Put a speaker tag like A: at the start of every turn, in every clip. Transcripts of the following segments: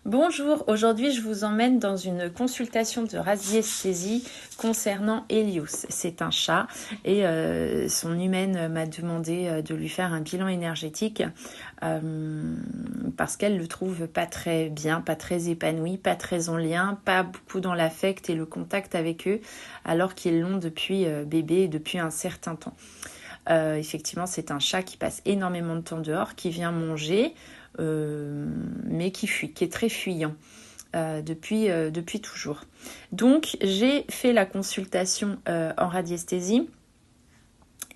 A: Bonjour, aujourd'hui je vous emmène dans une consultation de radiesthésie concernant Helios. C'est un chat et son humaine m'a demandé de lui faire un bilan énergétique parce qu'elle le trouve pas très bien, pas très épanoui, pas très en lien, pas beaucoup dans l'affect et le contact avec eux alors qu'ils l'ont depuis bébé et depuis un certain temps. Effectivement, c'est un chat qui passe énormément de temps dehors, qui vient manger, mais qui fuit, qui est très fuyant depuis toujours. Donc, j'ai fait la consultation en radiesthésie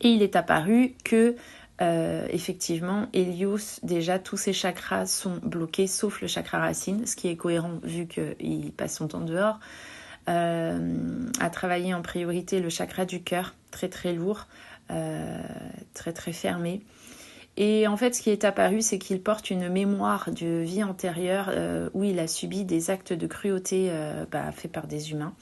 A: et il est apparu que effectivement, Helios, déjà, tous ses chakras sont bloqués, sauf le chakra racine, ce qui est cohérent vu qu'il passe son temps dehors. À travailler en priorité le chakra du cœur, très très lourd, très très fermé. Et en fait, ce qui est apparu, c'est qu'il porte une mémoire de vie antérieure où il a subi des actes de cruauté faits par des humains.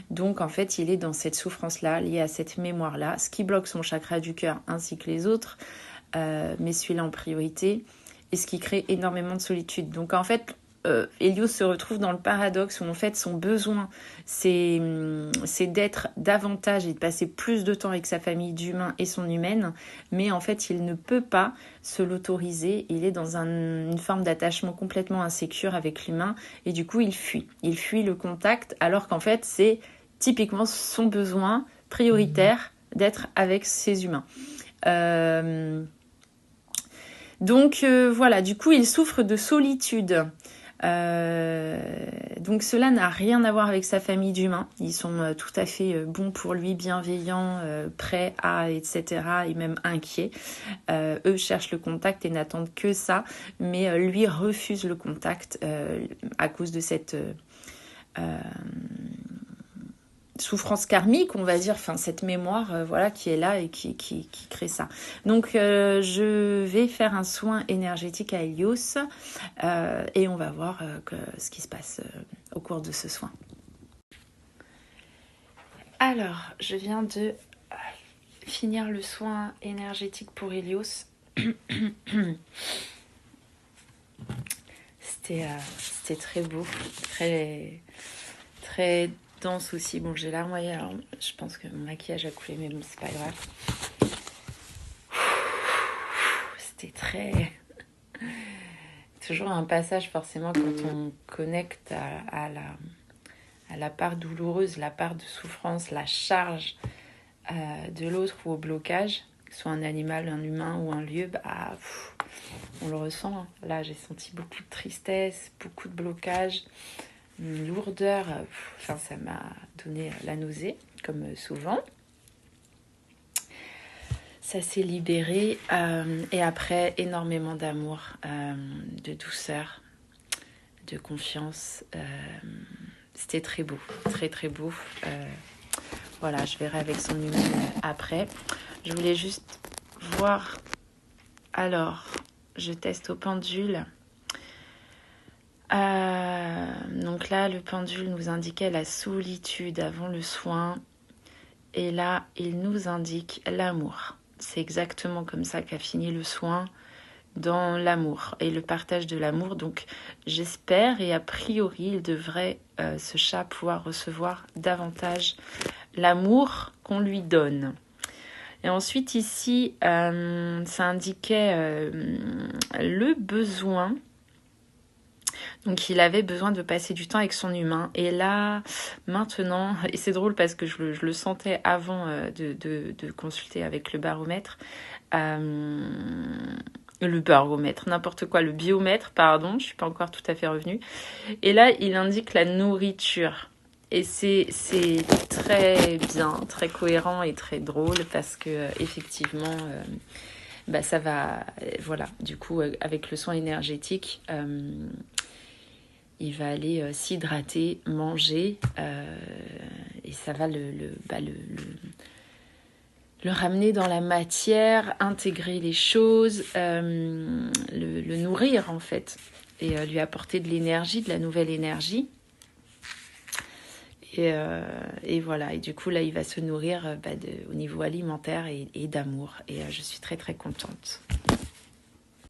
A: Donc, en fait, il est dans cette souffrance-là, liée à cette mémoire-là, ce qui bloque son chakra du cœur ainsi que les autres, mais celui-là en priorité, et ce qui crée énormément de solitude. Donc, en fait, Helios se retrouve dans le paradoxe où en fait son besoin c'est d'être davantage et de passer plus de temps avec sa famille d'humains et son humaine, mais en fait il ne peut pas se l'autoriser, il est dans une forme d'attachement complètement insécure avec l'humain et du coup il fuit le contact alors qu'en fait c'est typiquement son besoin prioritaire d'être avec ses humains. Donc voilà, du coup il souffre de solitude. Donc cela n'a rien à voir avec sa famille d'humains. Ils sont tout à fait bons pour lui, bienveillants, prêts à, etc. et même inquiets. Eux cherchent le contact et n'attendent que ça, mais lui refuse le contact à cause de cette souffrance karmique, on va dire, enfin cette mémoire voilà qui est là et qui crée ça. Donc je vais faire un soin énergétique à Helios et on va voir ce qui se passe au cours de ce soin. Alors, je viens de finir le soin énergétique pour Helios. C'était très beau, très très dense aussi. Bon, j'ai larmoyé, alors je pense que mon maquillage a coulé, mais bon, c'est pas grave. C'était très... Toujours un passage, forcément, quand on connecte à la part douloureuse, la part de souffrance, la charge de l'autre ou au blocage, que ce soit un animal, un humain ou un lieu, on le ressent. Là, j'ai senti beaucoup de tristesse, beaucoup de blocage, une lourdeur. Ça m'a donné la nausée, comme souvent. Ça s'est libéré et après, énormément d'amour, de douceur, de confiance. C'était très beau, très très beau. Voilà, je verrai avec son humain après. Je voulais juste voir. Alors, je teste au pendule. Donc là, le pendule nous indiquait la solitude avant le soin. Et là, il nous indique l'amour. C'est exactement comme ça qu'a fini le soin, dans l'amour et le partage de l'amour. Donc, j'espère et a priori, il devrait, ce chat, pouvoir recevoir davantage l'amour qu'on lui donne. Et ensuite, ici, ça indiquait le besoin. Donc, il avait besoin de passer du temps avec son humain. Et là, maintenant, et c'est drôle parce que je le sentais avant de consulter avec le baromètre. Le baromètre, n'importe quoi, le biomètre, pardon, je ne suis pas encore tout à fait revenue. Et là, il indique la nourriture. Et c'est très bien, très cohérent et très drôle parce que effectivement, ça va, voilà, du coup, avec le soin énergétique, il va aller s'hydrater, manger, et ça va le ramener dans la matière, intégrer les choses, le nourrir en fait, et lui apporter de l'énergie, de la nouvelle énergie. Et voilà, et du coup là il va se nourrir au niveau alimentaire et d'amour, et je suis très très contente.